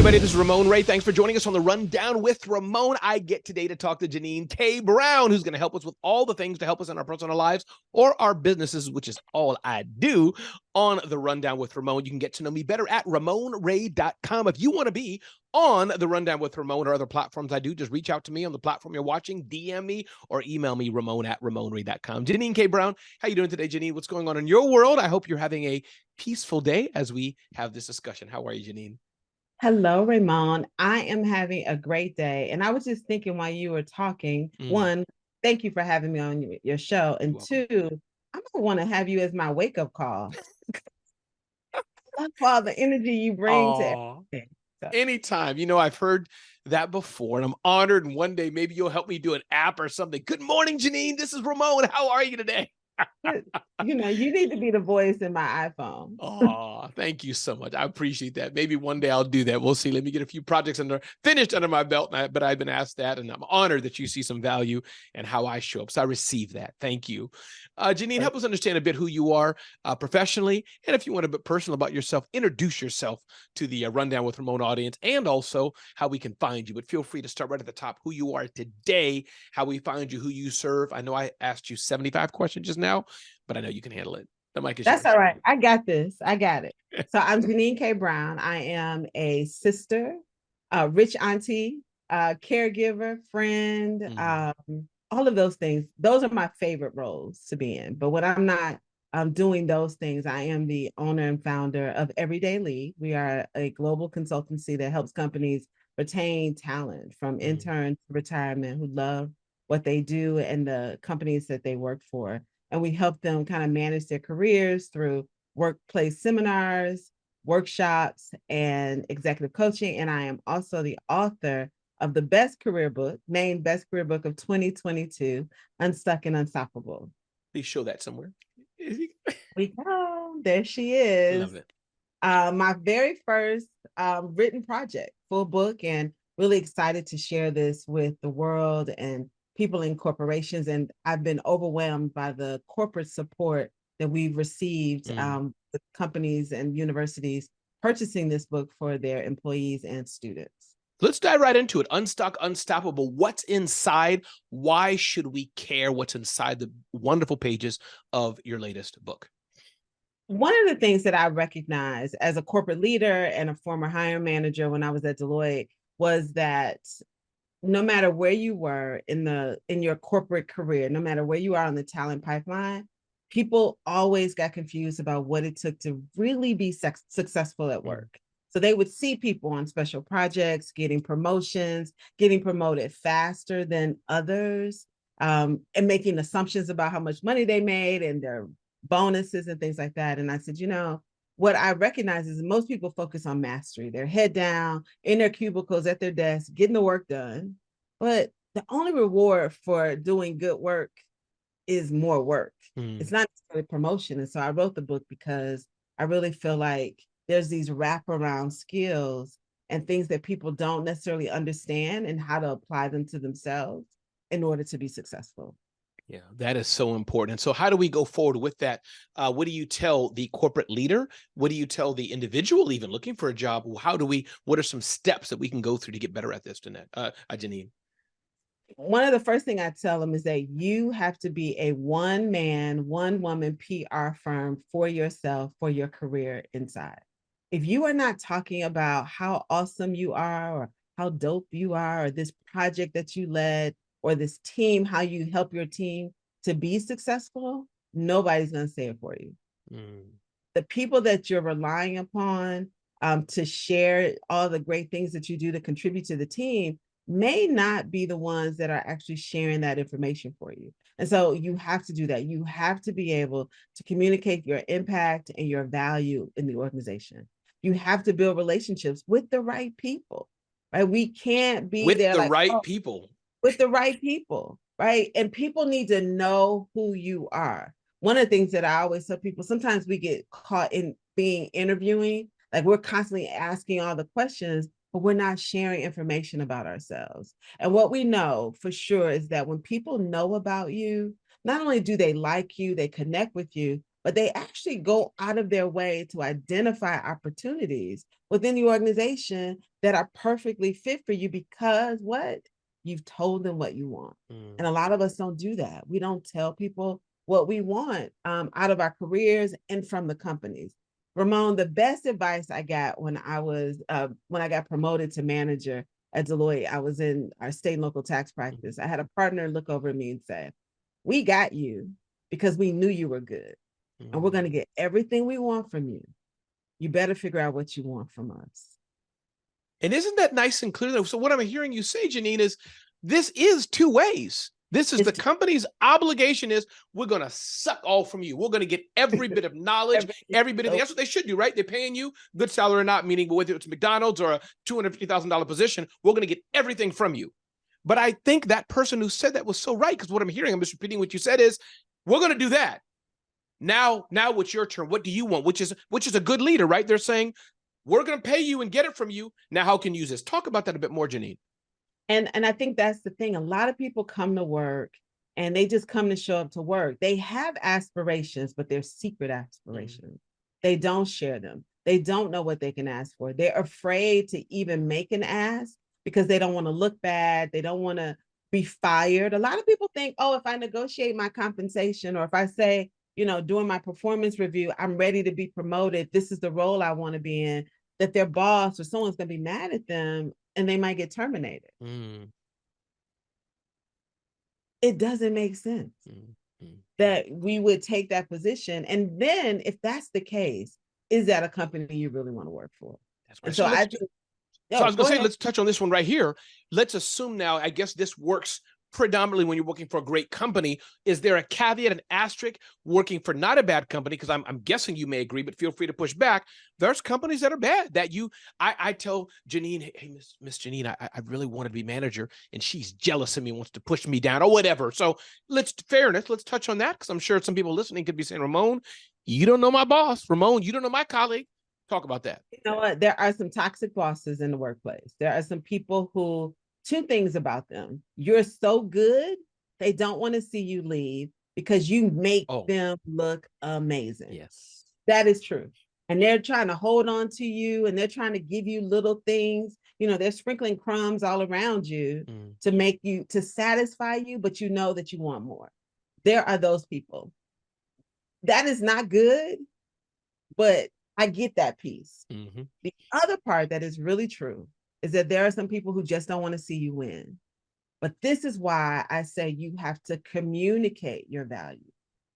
everybody. This is Ramon Ray. Thanks for joining us on the Rundown with Ramon. I get today to talk to Jeannine K who's going to help us with all the things to help us in our personal lives or our businesses, which is all I do on the Rundown with Ramon. You can get to know me better at RamonRay.com. If you want to be on the Rundown with Ramon or other platforms I do, just reach out to me on the platform you're watching, DM me, or email me, Ramon@RamonRay.com. Jeannine K. Brown, how you doing today, Jeannine? What's going on in your world? I hope you're having a peaceful day as we have this discussion. How are you, Jeannine? Hello, Ramon. I am having a great day. And I was just thinking while you were talking, one, thank you for having me on your show. And two, I'm going to want to have you as my wake up call. Love all the energy you bring to everything. So. Anytime. I've heard that before, and I'm honored. And one day, maybe you'll help me do an app or something. Good morning, Jeannine. This is Ramon. How are you today? You need to be the voice in my iPhone. Oh, thank you so much. I appreciate that. Maybe one day I'll do that. We'll see. Let me get a few projects finished under my belt. But I've been asked that, and I'm honored that you see some value in how I show up. So I receive that. Thank you. Jeannine, help us understand a bit who you are professionally. And if you want a bit personal about yourself, introduce yourself to the Rundown with Ramon audience and also how we can find you. But feel free to start right at the top, who you are today, how we find you, who you serve. I know I asked you 75 questions just now, but I know you can handle it. The mic is That's yours. all right. I got this. I got it. So I'm Jeannine K. Brown. I am a sister, a rich auntie, caregiver, friend, all of those things. Those are my favorite roles to be in. But when I'm not doing those things, I am the owner and founder of Everyday Lead. We are a global consultancy that helps companies retain talent from interns to retirement who love what they do and the companies that they work for. And we help them kind of manage their careers through workplace seminars, workshops, and executive coaching. And I am also the author of the best career book, named Best Career Book of 2022, Unstuck and Unstoppable. Please show that somewhere. We go. There she is. Love it. My very first written project, full book, and really excited to share this with the world and people in corporations. And I've been overwhelmed by the corporate support that we've received with companies and universities purchasing this book for their employees and students. Let's dive right into it. Unstuck, Unstoppable. What's inside? Why should we care what's inside the wonderful pages of your latest book? One of the things that I recognize as a corporate leader and a former hiring manager when I was at Deloitte was that no matter where you were in your corporate career, no matter where you are on the talent pipeline, people always got confused about what it took to really be successful at work. So they would see people on special projects, getting promotions, getting promoted faster than others, and making assumptions about how much money they made and their bonuses and things like that. And I said, what I recognize is most people focus on mastery. They're head down in their cubicles at their desk, getting the work done. But the only reward for doing good work is more work. It's not necessarily promotion. And so I wrote the book because I really feel like there's these wraparound skills and things that people don't necessarily understand and how to apply them to themselves in order to be successful. Yeah, that is so important. And so how do we go forward with that? What do you tell the corporate leader? What do you tell the individual even looking for a job? What are some steps that we can go through to get better at this, Jeannine? One of the first things I tell them is that you have to be a one man, one woman PR firm for yourself, for your career inside. If you are not talking about how awesome you are or how dope you are, or this project that you led, or this team, how you help your team to be successful, nobody's going to say it for you. The people that you're relying upon to share all the great things that you do to contribute to the team may not be the ones that are actually sharing that information for you. And so you have to do that. You have to be able to communicate your impact and your value in the organization. You have to build relationships with the right people, right? We can't be with there the like, right people. With the right people, right? And people need to know who you are. One of the things that I always tell people, sometimes we get caught in being interviewing, like we're constantly asking all the questions, but we're not sharing information about ourselves. And what we know for sure is that when people know about you, not only do they like you, they connect with you, but they actually go out of their way to identify opportunities within the organization that are perfectly fit for you because what? You've told them what you want. And a lot of us don't do that. We don't tell people what we want out of our careers and from the companies. Ramon, the best advice I got when I got promoted to manager at Deloitte, I was in our state and local tax practice. I had a partner look over at me and say, "We got you because we knew you were good, and we're going to get everything we want from you. You better figure out what you want from us." And isn't that nice and clear? So what I'm hearing you say, Jeannine, is this is two ways. This is the company's obligation is we're going to suck all from you. We're going to get every bit of knowledge, every bit of that's what they should do, right? They're paying you good salary or not, meaning whether it's McDonald's or a $250,000 position, we're going to get everything from you. But I think that person who said that was so right, because what I'm hearing, I'm just repeating what you said is, we're going to do that. Now it's your turn. What do you want? Which is a good leader, right? They're saying, we're going to pay you and get it from you. Now, how can you use this? Talk about that a bit more, Jeannine. And I think that's the thing. A lot of people come to work and they just come to show up to work. They have aspirations, but they're secret aspirations. They don't share them. They don't know what they can ask for. They're afraid to even make an ask because they don't want to look bad. They don't want to be fired. A lot of people think, oh, if I negotiate my compensation or if I say, during my performance review, I'm ready to be promoted, this is the role I want to be in, that their boss or someone's going to be mad at them and they might get terminated. It doesn't make sense that we would take that position. And then if that's the case, is that a company you really want to work for? That's right. So I was going to say, let's touch on this one right here. Let's assume now, I guess this works predominantly when you're working for a great company. Is there a caveat, an asterisk, working for not a bad company? Because I'm guessing you may agree, but feel free to push back. There's companies that are bad that I tell Jeannine, hey, Miss Jeannine, I really want to be manager and she's jealous of me, wants to push me down or whatever. So let's touch on that, because I'm sure some people listening could be saying, Ramon, you don't know my boss. Ramon, you don't know my colleague. Talk about that. You know what? There are some toxic bosses in the workplace. There are some people who, two things about them. You're so good, they don't want to see you leave because you make them look amazing. Yes. That is true. And they're trying to hold on to you and they're trying to give you little things. They're sprinkling crumbs all around you to satisfy you, but you know that you want more. There are those people. That is not good, but I get that piece. The other part that is really true is that there are some people who just don't want to see you win. But this is why I say you have to communicate your value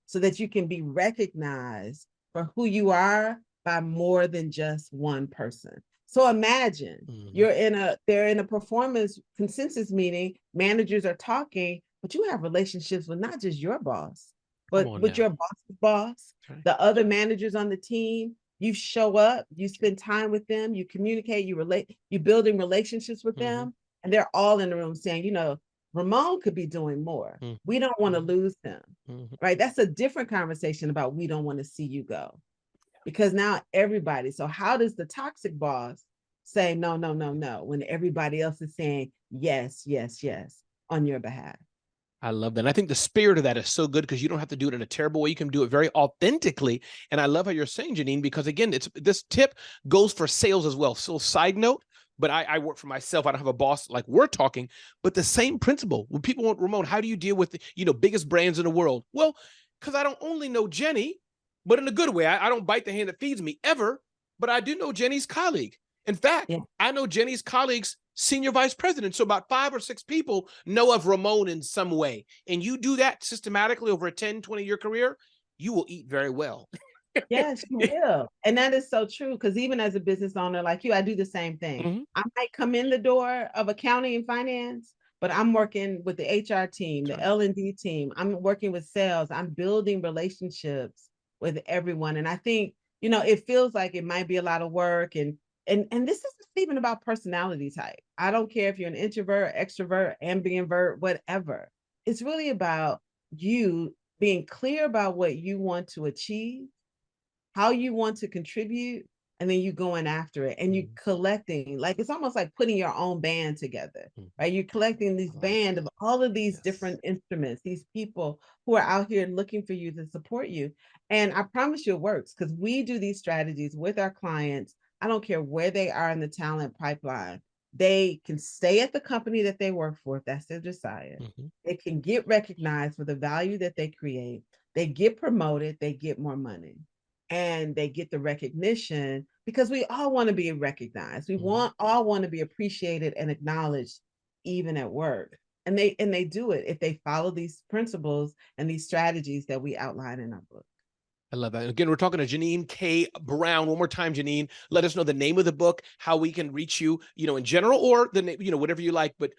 so that you can be recognized for who you are by more than just one person. So imagine they're in a performance consensus meeting, managers are talking, but you have relationships with not just your boss, but with your boss's boss, the other managers on the team. You show up, you spend time with them, you communicate, you relate, you're building relationships with them, and they're all in the room saying, Ramon could be doing more. We don't want to lose him, right? That's a different conversation about we don't want to see you go, because now everybody. So how does the toxic boss say no, no, no, no, when everybody else is saying yes, yes, yes on your behalf? I love that. And I think the spirit of that is so good because you don't have to do it in a terrible way. You can do it very authentically. And I love how you're saying, Jeannine, because again, this tip goes for sales as well. So side note, but I work for myself. I don't have a boss like we're talking, but the same principle. When people want, Ramon, how do you deal with the biggest brands in the world? Well, because I don't only know Jenny, but in a good way. I don't bite the hand that feeds me ever, but I do know Jenny's colleague. In fact, I know Jenny's colleague's senior vice president. So about 5 or 6 people know of Ramon in some way. And you do that systematically over a 10, 20-year career, you will eat very well. Yes, you will. And that is so true. Because even as a business owner like you, I do the same thing. I might come in the door of accounting and finance, but I'm working with the HR team, the L&D team. I'm working with sales. I'm building relationships with everyone. And I think, it feels like it might be a lot of work. And this isn't even about personality type. I don't care if you're an introvert, extrovert, ambivert, whatever. It's really about you being clear about what you want to achieve, how you want to contribute, and then you going after it and you collecting, like it's almost like putting your own band together, right? You're collecting this band of all of these different instruments, these people who are out here looking for you to support you. And I promise you it works, because we do these strategies with our clients. I don't care where they are in the talent pipeline. They can stay at the company that they work for if that's their desire. They can get recognized for the value that they create. They get promoted, they get more money, and they get the recognition, because we all want to be recognized. We all want to be appreciated and acknowledged, even at work. And they do it if they follow these principles and these strategies that we outline in our book. I love that. And again, we're talking to Jeannine K. Brown. One more time, Jeannine, let us know the name of the book, how we can reach you, in general, or the name, whatever you like. But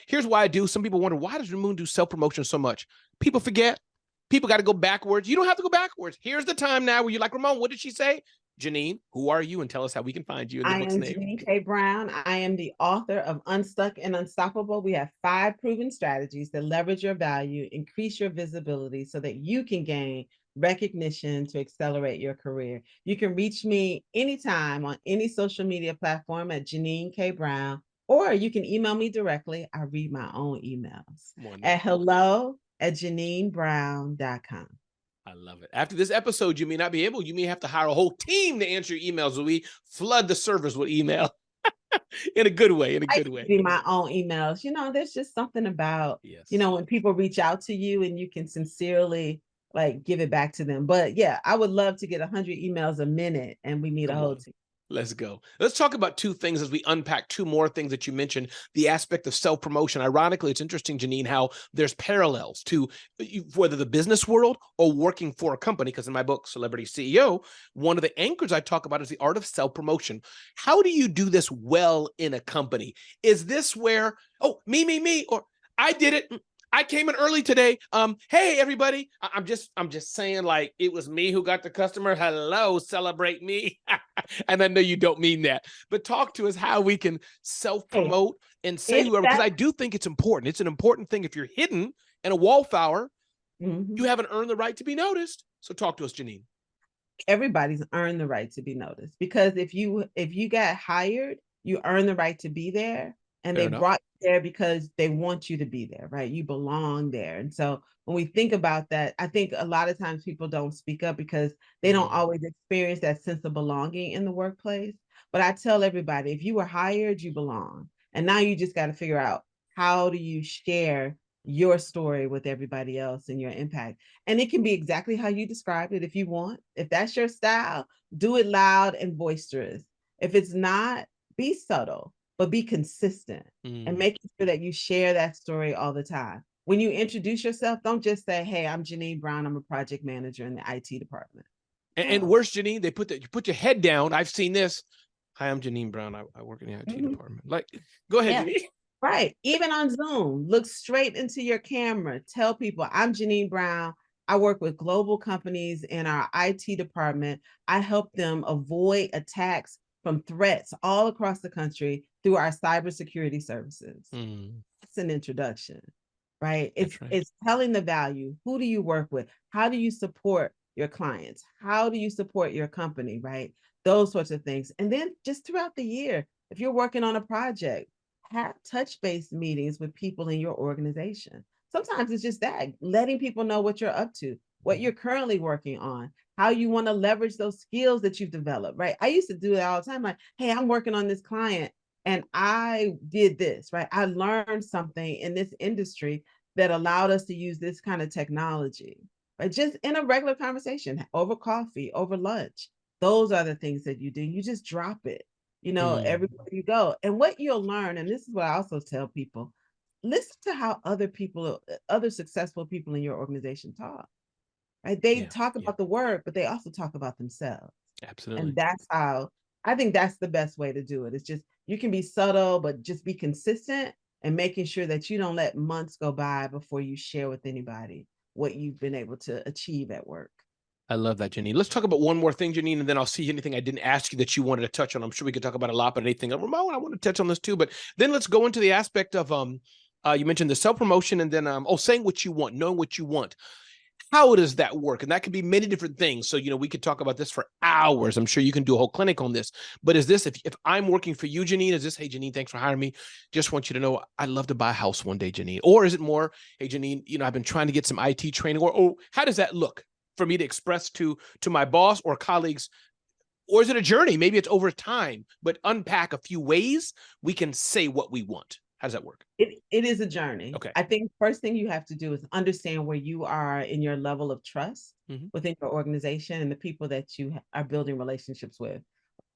here's why I do. Some people wonder, why does Ramon do self-promotion so much? People forget. People got to go backwards. You don't have to go backwards. Here's the time now where you're like, Ramon, what did she say? Jeannine, who are you? And tell us how we can find you in the book's name. I am Jeannine K. Brown. I am the author of Unstuck and Unstoppable. We have 5 proven strategies that leverage your value, increase your visibility so that you can gain recognition to accelerate your career. You can reach me anytime on any social media platform at Jeannine K. Brown, or you can email me directly. I read my own emails at hello@JeannineBrown.com. I love it. After this episode, you may not be able, you may have to hire a whole team to answer your emails. We flood the servers with email in a good way, I read my own emails. There's just something about, when people reach out to you and you can sincerely give it back to them. But yeah, I would love to get 100 emails a minute, and we need a whole team. Let's go. Let's talk about 2 things as we unpack 2 more things that you mentioned. The aspect of self-promotion. Ironically, it's interesting, Jeannine, how there's parallels to whether the business world or working for a company. Because in my book, Celebrity CEO, one of the anchors I talk about is the art of self-promotion. How do you do this well in a company? Is this where, me, or I did it, I came in early today. Hey, everybody. I'm just saying, like, it was me who got the customer. Hello, celebrate me. And I know you don't mean that, but talk to us how we can self-promote and say whoever, because I do think it's important. It's an important thing. If you're hidden and a wallflower, you haven't earned the right to be noticed. So talk to us, Jeannine. Everybody's earned the right to be noticed, because if you got hired, you earn the right to be there. And they brought you there because they want you to be there, right? You belong there. And so when we think about that, I think a lot of times people don't speak up because they don't always experience that sense of belonging in the workplace. But I tell everybody, if you were hired, you belong. And now you just got to figure out, how do you share your story with everybody else and your impact? And it can be exactly how you described it if you want. If that's your style, do it loud and boisterous. If it's not, be subtle, but be consistent and making sure that you share that story all the time. When you introduce yourself, don't just say, hey, I'm Jeannine Brown. I'm a project manager in the IT department. And worse, Jeannine, you put your head down. I've seen this. Hi, I'm Jeannine Brown. I work in the IT department. Like, go ahead, Jeannine. Right. Even on Zoom, look straight into your camera. Tell people, I'm Jeannine Brown. I work with global companies in our IT department. I help them avoid attacks from threats all across the country through our cybersecurity services. It's an introduction, right? It's telling the value. Who do you work with? How do you support your clients? How do you support your company, right? Those sorts of things. And then just throughout the year, if you're working on a project, have touch-based meetings with people in your organization. Sometimes it's just that, letting people know what you're up to, what you're currently working on, how you want to leverage those skills that you've developed, right? I used to do that all the time. Like, hey, I'm working on this client and I did this, right? I learned something in this industry that allowed us to use this kind of technology, right? Just in a regular conversation, over coffee, over lunch. Those are the things that you do. You just drop it, everywhere you go. And what you'll learn, and this is what I also tell people, listen to how other successful people in your organization talk. Right? They talk about the work, but they also talk about themselves. Absolutely. And that's how, I think that's the best way to do it. It's just, you can be subtle, but just be consistent and making sure that you don't let months go by before you share with anybody what you've been able to achieve at work. I love that, Jeannine. Let's talk about one more thing, Jeannine, and then I'll see anything I didn't ask you that you wanted to touch on. I'm sure we could talk about a lot, but anything, Ramon, I want to touch on this too. But then let's go into the aspect of, you mentioned the self-promotion and then, saying what you want, knowing what you want. How does that work? And that could be many different things. So, we could talk about this for hours. I'm sure you can do a whole clinic on this. But is this, if I'm working for you, Jeannine, is this, hey, Jeannine, thanks for hiring me. Just want you to know I'd love to buy a house one day, Jeannine. Or is it more, hey, Jeannine, I've been trying to get some IT training, or how does that look for me to express to my boss or colleagues? Or is it a journey? Maybe it's over time, but unpack a few ways we can say what we want. How does that work? It is a journey. Okay. I think first thing you have to do is understand where you are in your level of trust within your organization and the people that you are building relationships with.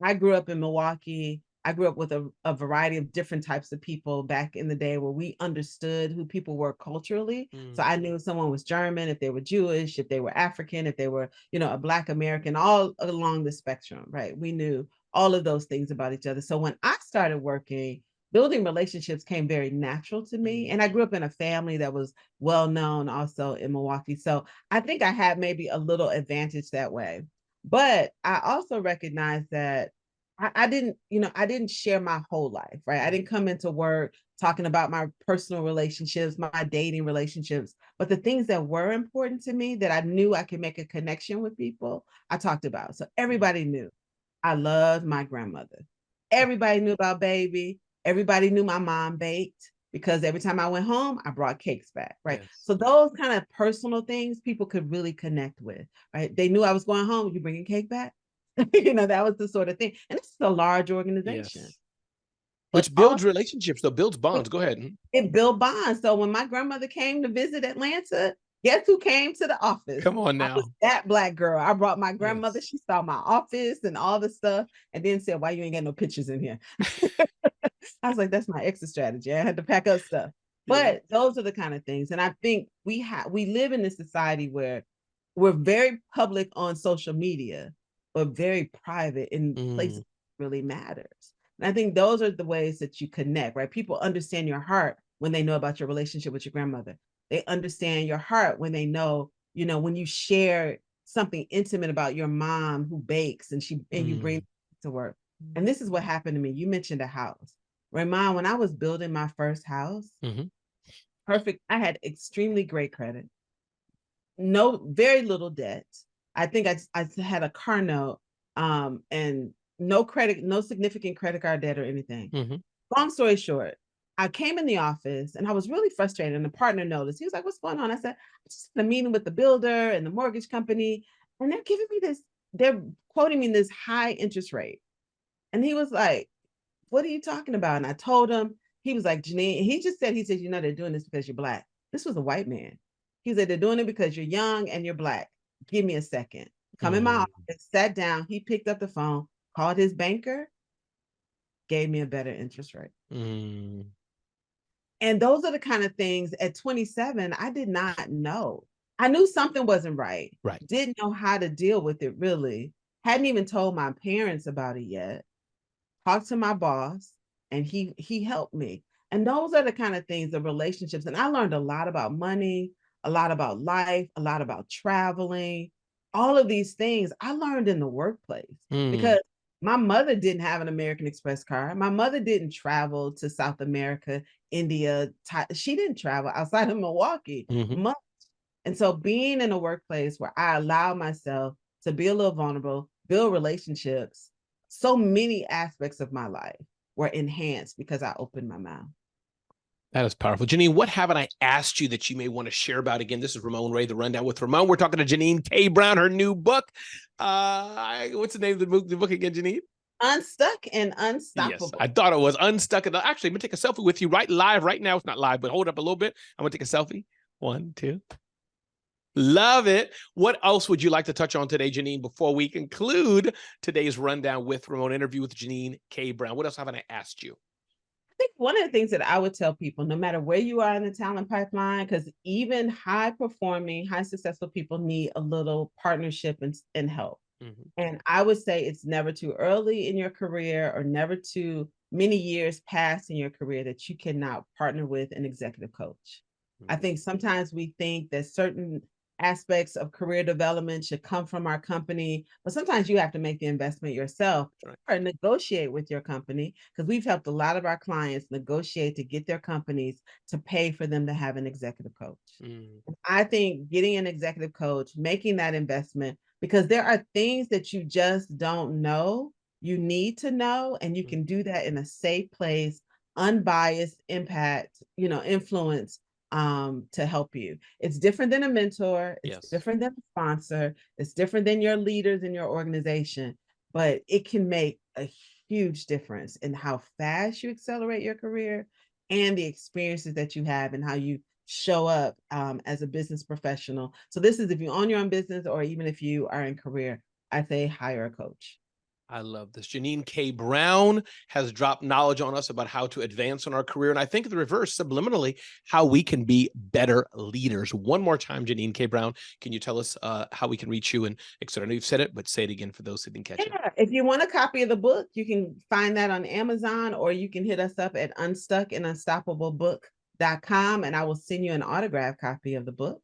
I grew up in Milwaukee. I grew up with a variety of different types of people back in the day where we understood who people were culturally. So I knew if someone was German, if they were Jewish, if they were African, if they were, a Black American, all along the spectrum, right? We knew all of those things about each other. So when I started working, building relationships came very natural to me. And I grew up in a family that was well known also in Milwaukee. So I think I had maybe a little advantage that way. But I also recognize that I didn't share my whole life, right? I didn't come into work talking about my personal relationships, my dating relationships, but the things that were important to me that I knew I could make a connection with people, I talked about. So everybody knew I loved my grandmother. Everybody knew about baby. Everybody knew my mom baked because every time I went home, I brought cakes back, right? Yes. So those kind of personal things people could really connect with, right? They knew I was going home. You bringing cake back? That was the sort of thing. And this is a large organization. Yes. But Which builds relationships, though, builds bonds. Go ahead. it built bonds. So when my grandmother came to visit Atlanta, guess who came to the office? Come on I was now. that Black girl. I brought my grandmother. Yes. She saw my office and all the stuff and then said, why you ain't got no pictures in here? I was like, that's my exit strategy. I had to pack up stuff. But those are the kind of things. And I think we live in this society where we're very public on social media, but very private in places that really matters. And I think those are the ways that you connect, right? People understand your heart when they know about your relationship with your grandmother. They understand your heart when they know, when you share something intimate about your mom who bakes and you bring it to work. And this is what happened to me. You mentioned a house. Ramon, when I was building my first house, perfect. I had extremely great credit, very little debt. I think I had a car note, and no significant credit card debt or anything. Long story short, I came in the office and I was really frustrated. And the partner noticed. He was like, "What's going on?" I said, "I'm just in a meeting with the builder and the mortgage company, and they're giving me this. They're quoting me this high interest rate." And he was like, "What are you talking about?" And I told him. He was like, "Jeannine," he just said, they're doing this because you're Black. This was a white man. He said, "They're doing it because you're young and you're Black. Give me a second." Come in my office, sat down. He picked up the phone, called his banker, gave me a better interest rate. And those are the kind of things at 27, I did not know. I knew something wasn't right. Right. Didn't know how to deal with it really. Hadn't even told my parents about it yet. Talked to my boss and he helped me. And those are the kind of things, the relationships. And I learned a lot about money, a lot about life, a lot about traveling, all of these things I learned in the workplace because my mother didn't have an American Express card. My mother didn't travel to South America, India. She didn't travel outside of Milwaukee much. And so being in a workplace where I allow myself to be a little vulnerable, build relationships, so many aspects of my life were enhanced because I opened my mouth. That is powerful. Jeannine, what haven't I asked you that you may want to share about? Again, this is Ramon Ray, The Rundown with Ramon. We're talking to Jeannine K. Brown, her new book. What's the name of the book again, Jeannine? Unstuck and Unstoppable. Yes, I thought it was Unstuck. Actually, I'm going to take a selfie with you live right now. It's not live, but hold up a little bit. I'm going to take a selfie. 1, 2. Love it. What else would you like to touch on today, Jeannine, before we conclude today's Rundown with Ramon interview with Jeannine K. Brown? What else haven't I asked you? I think one of the things that I would tell people, no matter where you are in the talent pipeline, because even high performing, high successful people need a little partnership and help. And I would say it's never too early in your career or never too many years past in your career that you cannot partner with an executive coach. I think sometimes we think that certain aspects of career development should come from our company, but sometimes you have to make the investment yourself or negotiate with your company, because we've helped a lot of our clients negotiate to get their companies to pay for them to have an executive coach. I think getting an executive coach, making that investment, because there are things that you just don't know, you need to know, and you can do that in a safe place, unbiased impact, influence to help you. It's different than a mentor, it's different than a sponsor, it's different than your leaders in your organization, but it can make a huge difference in how fast you accelerate your career and the experiences that you have and how you show up as a business professional. So this is if you own your own business or even if you are in career, I say hire a coach. I love this. Jeannine K. Brown has dropped knowledge on us about how to advance in our career. And I think the reverse, subliminally, how we can be better leaders. One more time, Jeannine K. Brown, can you tell us how we can reach you? And etc. I know you've said it, but say it again for those who didn't catch it. If you want a copy of the book, you can find that on Amazon, or you can hit us up at Unstuck and Unstoppable book.com, and I will send you an autographed copy of the book.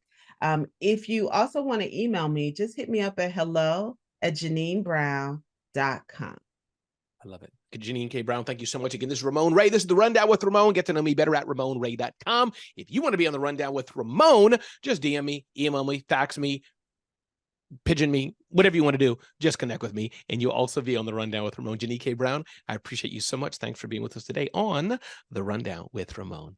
If you also want to email me, just hit me up at hello@JeannineBrown.com. I love it. Jeannine K. Brown, thank you so much. Again, this is Ramon Ray. This is The Rundown with Ramon. Get to know me better at RamonRay.com. If you want to be on The Rundown with Ramon, just DM me, email me, fax me, pigeon me, whatever you want to do. Just connect with me, and you'll also be on The Rundown with Ramon. Jeannine K. Brown, I appreciate you so much. Thanks for being with us today on The Rundown with Ramon.